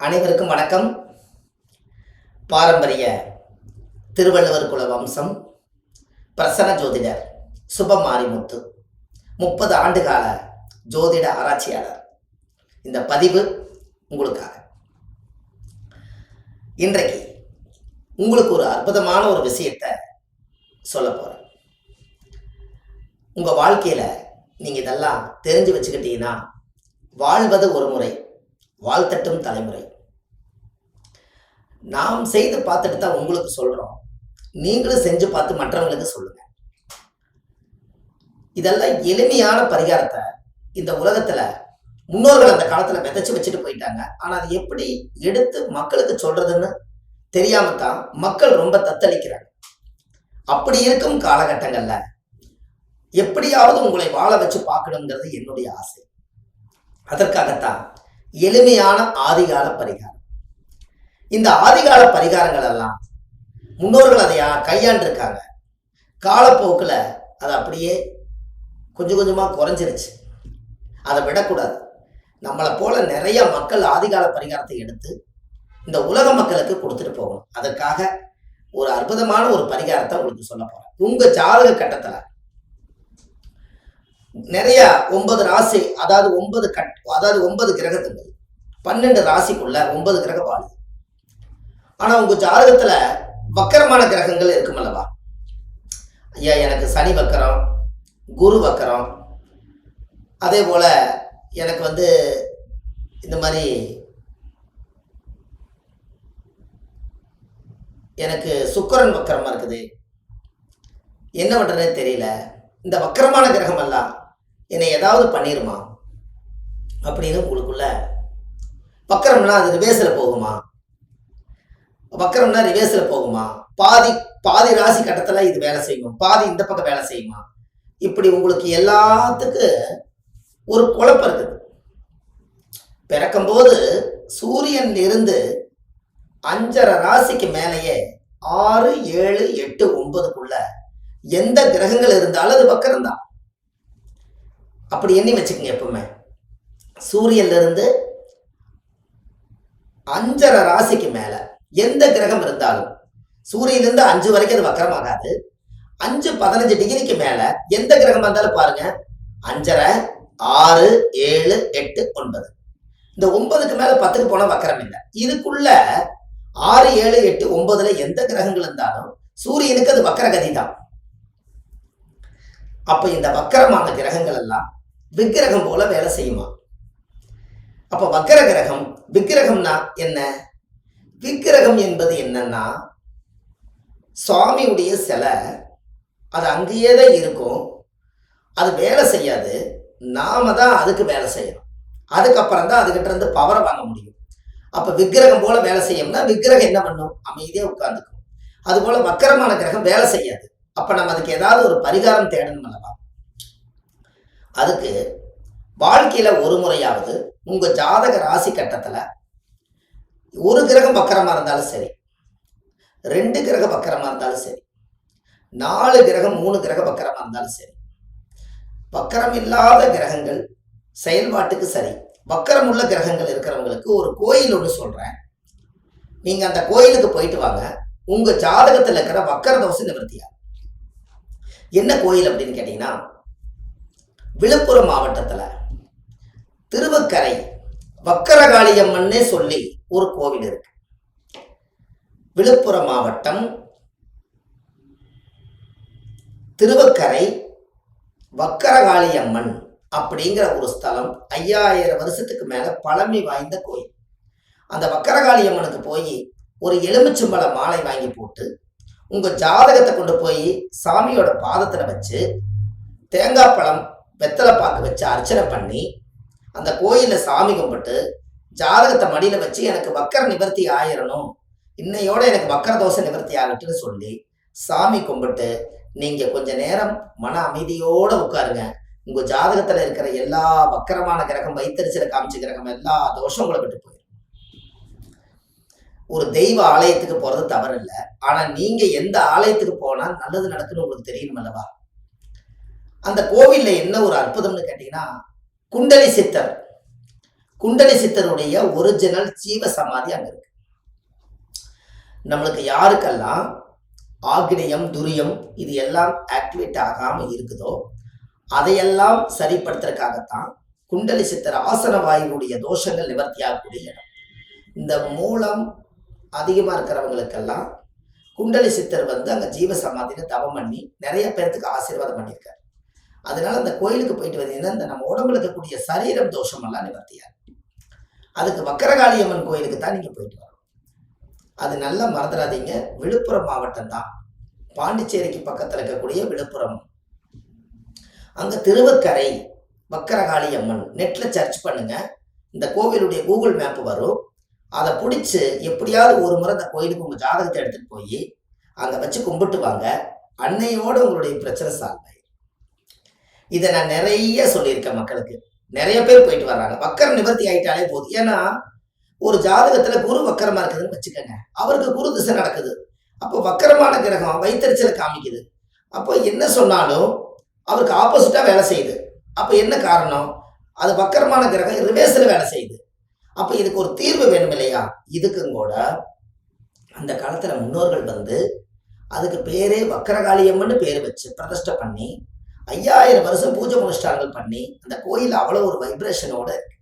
அனைவருக்கும் வணக்கம். பாரம்பரிய திருவள்ளுவர் குல வம்சம் பிரசன்ன ஜோதிடர் சுபமாரிமுத்து, 30 ஆண்டுகால ஜோதிட ஆராய்ச்சியாளர். இந்த பதிவு உங்களுக்காக. இன்றைக்கு உங்களுக்கு ஒரு அற்புதமான ஒரு விஷயத்தை சொல்ல போகிறேன். உங்கள் வாழ்க்கையில் நீங்கள் இதெல்லாம் தெரிஞ்சு வச்சுக்கிட்டீங்கன்னா வாழ்வது ஒரு முறை, வாழ்த்தட்டும் தலைமுறை. நாம் செய்து பார்த்துட்டு தான் உங்களுக்கு சொல்கிறோம். நீங்களும் செஞ்சு பார்த்து மற்றவங்களுக்கு சொல்லுங்கள். இதெல்லாம் எளிமையான பரிகாரத்தை இந்த உலகத்தில் முன்னோர்கள் அந்த காலத்தில் விதைச்சு வச்சுட்டு போயிட்டாங்க. ஆனால் அது எப்படி எடுத்து மக்களுக்கு சொல்கிறதுன்னு தெரியாம தான் மக்கள் ரொம்ப தத்தளிக்கிறாங்க. அப்படி இருக்கும் காலகட்டங்களில் எப்படியாவது உங்களை வாழ வச்சு பார்க்கணுங்கிறது என்னுடைய ஆசை. அதற்காகத்தான் எளிமையான ஆதிகால பரிகாரம். இந்த ஆதிகால பரிகாரங்கள் எல்லாம் முன்னோர்கள் அதை கையாண்டிருக்காங்க. காலப்போக்கில் அது அப்படியே கொஞ்சம் கொஞ்சமாக குறைஞ்சிருச்சு. அதை விடக்கூடாது. நம்மளை போல நிறைய மக்கள் ஆதிகால பரிகாரத்தை எடுத்து இந்த உலக மக்களுக்கு கொடுத்துட்டு போகணும். அதற்காக ஒரு அற்புதமான ஒரு பரிகாரத்தை உங்களுக்கு சொல்ல போறேன். உங்க ஜாதக கட்டத்துல நிறைய 9 ராசி, அதாவது 9 கிரகத்துங்கள் 12 ராசிக்குள்ள 9 கிரக பாலு. ஆனா உங்க ஜாதகத்துல வக்கரமான கிரகங்கள் இருக்கும் அல்லவா? ஐயா, எனக்கு சனி வக்கரம், குரு வக்கரம், அதே போல எனக்கு இந்த மாதிரி எனக்கு சுக்கிரன் வக்கரமா இருக்குது, என்ன பண்றதே தெரியல. இந்த வக்கரமான கிரகம் எல்லாம் என்னை ஏதாவது பண்ணிருமா அப்படின்னு உங்களுக்குள்ள வக்கரம்னா அது ரிவேர்ஸில் போகுமா, வக்கரம்னா ரிவேர்ஸில் போகுமா, பாதி ராசி கட்டத்தில் இது வேலை செய்யும், பாதி இந்த பக்கம் வேலை செய்யுமா, இப்படி உங்களுக்கு எல்லாத்துக்கு ஒரு குழப்பம் இருக்குது. பிறக்கும்போது சூரியன் இருந்து 5.5 ராசிக்கு மேலேயே 6, 7, 8, 9க்குள்ள எந்த கிரகங்கள் இருந்தாலும் அது வக்கரம் தான். அப்படி எண்ணி வச்சுக்கோங்க. எப்பவுமே சூரியன்ல இருந்து 5.5 ராசிக்கு மேல எந்த கிரகம் இருந்தாலும், சூரியனிலிருந்து 5 வரைக்கும் அது வக்கரமாகாது. 5, 15 டிகிரிக்கு மேல எந்த கிரகம் இருந்தாலும் பாருங்க, 5.5, 6, 7, 8, 9. இந்த 9க்கு மேல 10க்கு போனா வக்கரம் இல்லை. இதுக்குள்ள 6, 7, 8, 9ல எந்த கிரகங்கள் இருந்தாலும் சூரியனுக்கு அது வக்கரகதி தான். அப்ப இந்த வக்கரமான கிரகங்கள் எல்லாம் விக்கிரகம் போல வேலை செய்யுமா? அப்ப வக்கர கிரகம், விக்கிரகம்னா என்ன? விக்கிரகம் என்பது என்னன்னா, சுவாமியுடைய சிலை அது அங்கேயே தான் இருக்கும். அது வேலை செய்யாது. நாம தான் அதுக்கு வேலை செய்யணும். அதுக்கப்புறம் தான் அதுகிட்ட இருந்து பவரை வாங்க முடியும். அப்ப விக்கிரகம் போல வேலை செய்யும்னா விக்கிரகம் என்ன பண்ணும்? அமைதியா உட்கார்ந்துக்கும். அது போல வக்கரமான கிரகம் வேலை செய்யாது. அப்ப நம்ம அதுக்கு ஏதாவது ஒரு பரிகாரம் தேடணும் அல்லவா? அதுக்கு வாழ்க்கையில ஒரு முறையாவது உங்க ஜாதக ராசி கட்டத்துல ஒரு கிரகம் வக்கரமா இருந்தாலும் சரி, 2 கிரகம் வக்கரமா இருந்தாலும் சரி, 4 கிரகம் 3 கிரகம் வக்கரமா இருந்தாலும் சரி, வக்கரம் இல்லாத கிரகங்கள் செயல்பாட்டுக்கு சரி, வக்கரம் உள்ள கிரகங்கள் இருக்கிறவங்களுக்கு ஒரு கோயில் ஒன்று சொல்றேன். நீங்க அந்த கோயிலுக்கு போயிட்டு வாங்க. உங்க ஜாதகத்துல இருக்கிற வக்கர தோஷம் நிவர்த்தியா. என்ன கோயில் அப்படின்னு கேட்டீங்கன்னா, விழுப்புரம் மாவட்டத்துல திருவக்கரை வக்கரகாளியம்மன்னே சொல்லி ஒரு கோவில் இருக்கு. விழுப்புரம் மாவட்டம் திருவக்கரை வக்கரகாளியம்மன் அப்படிங்கிற ஒரு ஸ்தலம் 5000 வருஷத்துக்கு மேல பழமை வாய்ந்த கோயில். அந்த வக்கரகாளியம்மனுக்கு போய் ஒரு எலுமிச்சம்பழ மாலை வாங்கி போட்டு உங்க ஜாதகத்தை கொண்டு போய் சாமியோட பாதத்துல வச்சு தேங்காய் பழம் வெத்தலை பாக்கு வச்சு அர்ச்சனை பண்ணி அந்த கோயில சாமி கும்பிட்டு ஜாதகத்தை மடியில வச்சு எனக்கு வக்கர நிவர்த்தி ஆயிரணும், இன்னையோட எனக்கு வக்கர தோஷ நிவர்த்தி ஆகட்டுன்னு சொல்லி சாமி கும்பிட்டு நீங்க கொஞ்ச நேரம் மன அமைதியோட உட்காருங்க. உங்க ஜாதகத்துல இருக்கிற எல்லா வக்கரமான கிரகம், வைத்தறிச்சல காமிச்ச கிரகம், எல்லா தோஷம் உங்களை விட்டு போயிடும். ஒரு தெய்வ ஆலயத்துக்கு போறது தவறு இல்லை. ஆனா நீங்க எந்த ஆலயத்துக்கு போனா நல்லது நடக்குன்னு உங்களுக்கு தெரியணும் அல்லவா? அந்த கோவில்ல என்ன ஒரு அற்புதம்னு கேட்டீங்கன்னா, குண்டலி சித்தர் குண்டலி சித்தருடைய ஒரிஜினல் ஜீவ சமாதி அங்க இருக்கு. நம்மளுக்கு யாருக்கெல்லாம் ஆக்னியம் துரியம் இது எல்லாம் ஆக்டிவேட் ஆகாம இருக்குதோ அதையெல்லாம் சரிப்படுத்துறதுக்காகத்தான் குண்டலி சித்தர் ஆசன வாயுடைய தோஷங்கள் நிவர்த்தி ஆகக்கூடிய இடம். இந்த மூலம் அதிகமா இருக்கிறவங்களுக்கெல்லாம் குண்டலி சித்தர் அங்க ஜீவ சமாதியில தவம் பண்ணி நிறைய பேர்த்துக்கு ஆசீர்வாதம் பண்ணியிருக்காரு. அதனால அந்த கோயிலுக்கு போயிட்டு வந்தீங்கன்னா இந்த நம்ம உடம்புல இருக்கக்கூடிய சரீரம் தோஷம் எல்லாம் நிவர்த்தியாரு. அதுக்கு வக்கரகாளியம்மன் கோயிலுக்கு தான் நீங்க போயிட்டு வரணும். அது நல்லா மறந்துடாதீங்க. விழுப்புரம் மாவட்டம் தான், பாண்டிச்சேரிக்கு பக்கத்துல இருக்கக்கூடிய விழுப்புரம். அங்க திருவக்கரை வக்கரகாளி அம்மன் நெட்ல சர்ச் பண்ணுங்க, இந்த கோவிலுடைய கூகுள் மேப் வரும். அதை பிடிச்சி எப்படியாவது ஒரு முறை அந்த கோயிலுக்கு உங்க ஜாதகத்தை எடுத்துட்டு போய் அங்க வச்சு கும்பிட்டு வாங்க. அன்னையோட உங்களுடைய பிரச்சனை சால்வ் ஆயிடும். இதை நான் நிறைய சொல்லியிருக்கேன் மக்களுக்கு. நிறைய பேர் போயிட்டு வர்றாங்க. வக்கரம் நிவர்த்தி ஆயிட்டாலே போதும். ஏன்னா ஒரு ஜாதகத்துல குரு வக்கரமா இருக்குதுன்னு வச்சுக்கோங்க, அவருக்கு குரு திசை நடக்குது. அப்போ வக்கரமான கிரகம் வைத்தறிச்சலை காமிக்குது. அப்போ என்ன சொன்னாலும் அவருக்கு ஆப்போசிட்டா வேலை செய்யுது. அப்போ என்ன காரணம்? அது வக்கரமான கிரகம் ரிவேர்ஸ்ல வேலை செய்யுது. அப்போ இதுக்கு ஒரு தீர்வு வேணும் இல்லையா? இதுக்கும் கூட அந்த காலத்துல முன்னோர்கள் அதுக்கு பேரே வக்கரகாளியம்மன்னு பேர் வச்சு பிரதிஷ்டை பண்ணி 5000 வருஷம் பூஜை அனுஷ்டானங்கள் பண்ணி அந்த கோயில் அவ்வளோ ஒரு வைப்ரேஷனோட இருக்கு.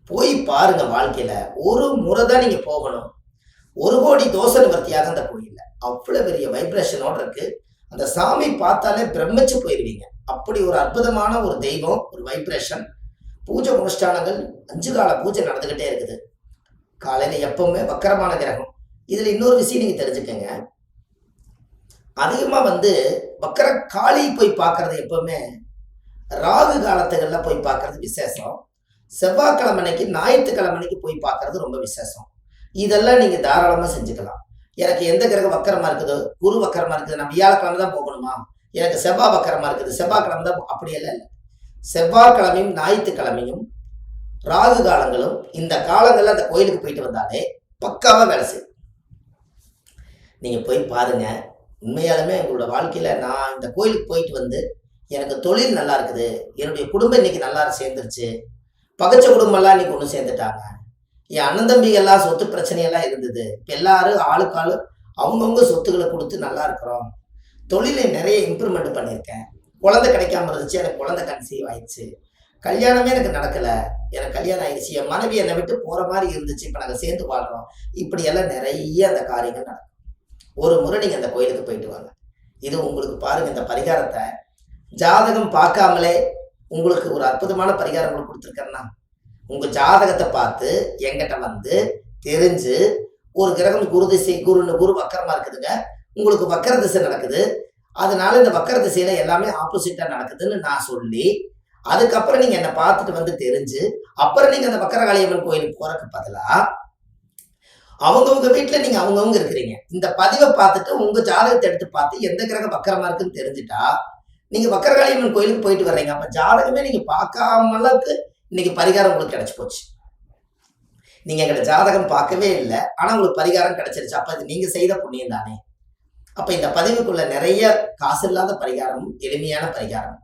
போய் பாருங்க. வாழ்க்கையில ஒரு முறை தான் நீங்க போகணும். 1 கோடி தோஷ நிவர்த்தியாக அந்த கோயில்ல அவ்வளவு பெரிய வைப்ரேஷனோட இருக்கு. அந்த சாமி பார்த்தாலே பிரமிச்சு போயிருவீங்க. அப்படி ஒரு அற்புதமான ஒரு தெய்வம், ஒரு வைப்ரேஷன். பூஜை அனுஷ்டானங்கள் 5 கால பூஜை நடந்துகிட்டே இருக்குது. காலையில எப்பவுமே வக்கரமான கிரகம். இதுல இன்னொரு விஷயம் நீங்க தெரிஞ்சுக்கங்க. அதிகமா வக்கர காளி போய் பார்க்கறது எப்பவுமே ராகு காலத்துகள்ல போய் பார்க்கறது விசேஷம். செவ்வாய்க்கிழமைக்கு ஞாயிற்றுக்கிழமைக்கு போய் பார்க்கறது ரொம்ப விசேஷம். இதெல்லாம் நீங்க தாராளமா செஞ்சுக்கலாம். எனக்கு எந்த கிரகம் வக்கரமா இருக்குது, குரு வக்கரமா இருக்குது, நான் வியாழக்கிழமை தான் போகணுமா, எனக்கு செவ்வாய் வக்கரமா இருக்குது, செவ்வாய்க்கிழமை தான், அப்படியெல்லாம் இல்லை. செவ்வாய்க்கிழமையும் ஞாயிற்றுக்கிழமையும் ராகு காலங்களும் இந்த காலங்கள்ல அந்த கோயிலுக்கு போயிட்டு வந்தாலே பக்காவா வேலை செய்யும். நீங்க போய் பாருங்க. உண்மையாலுமே உங்களோட வாழ்க்கையில நான் இந்த கோயிலுக்கு போயிட்டு எனக்கு தொழில் நல்லா இருக்குது, என்னுடைய குடும்பம் இன்னைக்கு நல்லா சேர்ந்துருச்சு, பகச்ச குடும்பம்லாம் இன்னைக்கு ஒன்று சேர்ந்துட்டாங்க, என் அண்ணன் தம்பிகள்லாம் சொத்து பிரச்சனையெல்லாம் இருந்தது, இப்போ எல்லாரும் ஆளுக்கு ஆளு அவங்கவுங்க சொத்துக்களை கொடுத்து நல்லா இருக்கிறோம், தொழிலை நிறைய இம்ப்ரூவ்மெண்ட் பண்ணியிருக்கேன், குழந்தை கிடைக்காம இருந்துச்சு, எனக்கு குழந்தை கன்சீவ் ஆயிடுச்சு, கல்யாணமே எனக்கு நடக்கலை, எனக்கு கல்யாணம் ஆயிடுச்சு, என் மனைவி என்னை விட்டு போகிற மாதிரி இருந்துச்சு, இப்போ நாங்கள் சேர்ந்து வாழ்கிறோம், இப்படியெல்லாம் நிறைய அந்த காரியங்கள் நடக்கும். ஒரு முறை நீங்கள் அந்த கோயிலுக்கு போயிட்டு வாங்க. இது உங்களுக்கு பாருங்க. இந்த பரிகாரத்தை ஜாதகம் பார்க்காமலே உங்களுக்கு ஒரு அற்புதமான பரிகாரம் உங்களுக்கு கொடுத்துருக்கேன்னா, உங்க ஜாதகத்தை பார்த்து என்கிட்ட தெரிஞ்சு ஒரு கிரகம் குரு வக்கரமா இருக்குதுங்க, உங்களுக்கு வக்கர திசை நடக்குது, அதனால இந்த வக்கர திசையில எல்லாமே ஆப்போசிட்டா நடக்குதுன்னு நான் சொல்லி, அதுக்கப்புறம் நீங்க என்னை பார்த்துட்டு தெரிஞ்சு அப்புறம் நீங்க அந்த வக்கரகாளியம்மன் கோயிலுக்கு போறதுக்கு பதிலா அவங்கவுங்க வீட்டுல நீங்க அவங்கவுங்க இருக்கிறீங்க. இந்த பதிவை பார்த்துட்டு உங்க ஜாதகத்தை எடுத்து பார்த்து எந்த கிரகம் வக்கரமா இருக்குன்னு தெரிஞ்சுட்டா நீங்க வக்கரகாளியம்மன் கோயிலுக்கு போயிட்டு வர்றீங்க. அப்ப ஜாதகமே நீங்க பார்க்காம அளவுக்கு இன்னைக்கு பரிகாரம் உங்களுக்கு கிடைச்சு போச்சு. நீங்க எங்கிட்ட ஜாதகம் பார்க்கவே இல்லை, ஆனா உங்களுக்கு பரிகாரம் கிடைச்சிருச்சு. அப்ப அது நீங்க செய்த புண்ணியம் தானே. அப்ப இந்த பதிவுக்குள்ள நிறைய காசு இல்லாத பரிகாரம், எளிமையான பரிகாரம்.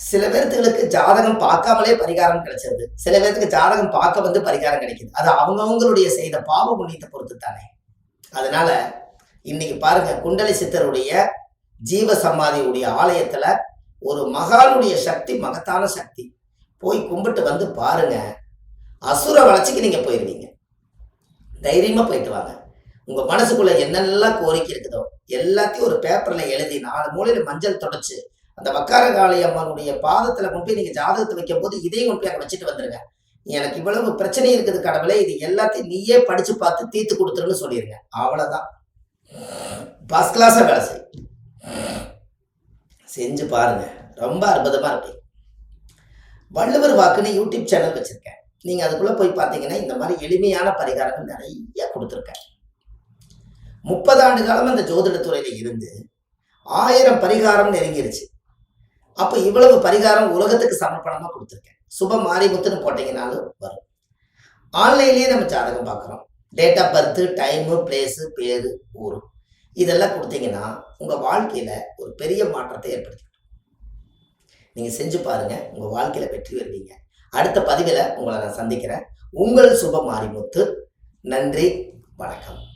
சில பேர்த்துகளுக்கு ஜாதகம் பார்க்காமலே பரிகாரம் கிடைச்சிருது, சில பேர்த்துக்கு ஜாதகம் பார்க்க பரிகாரம் கிடைக்குது. அது அவங்கவுங்களுடைய செய்த பாவ புண்ணியத்தை பொறுத்து தானே. அதனால இன்னைக்கு பாருங்க, குண்டலி சித்தருடைய ஜீவ சமாதியுடைய ஆலயத்துல ஒரு மகானுடைய சக்தி, மகத்தான சக்தி. போய் கும்பிட்டு பாருங்க. அசுர வளர்ச்சிக்கு நீங்க போயிருவீங்க. தைரியமா போயிட்டு வாங்க. உங்க மனசுக்குள்ள என்னெல்லாம் கோரிக்கை இருக்குதோ எல்லாத்தையும் ஒரு பேப்பர்ல எழுதி 4 மூலையில மஞ்சள் தொடச்சு அந்த வக்கரகாளி அம்மனுடைய பாதத்துல கொண்டு போய் நீங்க ஜாதகத்தை வைக்கும் போது இதையும் கொண்டு போய் அங்க வச்சுட்டு வந்துருங்க. எனக்கு இவ்வளவு பிரச்சனை இருக்குது கடவுளே, இது எல்லாத்தையும் நீயே படிச்சு பார்த்து தீர்த்து கொடுத்துருன்னு சொல்லிருங்க. அவ்வளவுதான். ஃபர்ஸ்ட் கிளாஸா வேலை செஞ்சு பாருங்க. ரொம்ப அற்புதமா இருக்கு. வள்ளுவர் வாக்குன்னு யூடியூப் சேனல் வச்சிருக்கேன். நீங்க அதுக்குள்ள போய் பார்த்தீங்கன்னா இந்த மாதிரி எளிமையான பரிகாரங்கள் நிறைய கொடுத்துருக்கேன். 30 ஆண்டு காலம் அந்த ஜோதிடத்துறையில இருந்து 1000 பரிகாரம் நெருங்கிருச்சு. அப்ப இவ்வளவு பரிகாரம் உலகத்துக்கு சமர்ப்பணமா கொடுத்துருக்கேன். சுப மாரிமுத்துன்னு போட்டீங்கன்னாலும் வரும். ஆன்லைன்லயே நம்ம ஜாதகம் பார்க்குறோம். Date of birth, time, place, பேரு, ஊரு இதெல்லாம் கொடுத்தீங்கன்னா உங்க வாழ்க்கையில ஒரு பெரிய மாற்றத்தை ஏற்படுத்தி நீங்க செஞ்சு பாருங்க. உங்க வாழ்க்கையில வெற்றி வருவீங்க. அடுத்த பதிவில் உங்களை நான் சந்திக்கிறேன். உங்கள் சுப மாரிமுத்து. நன்றி, வணக்கம்.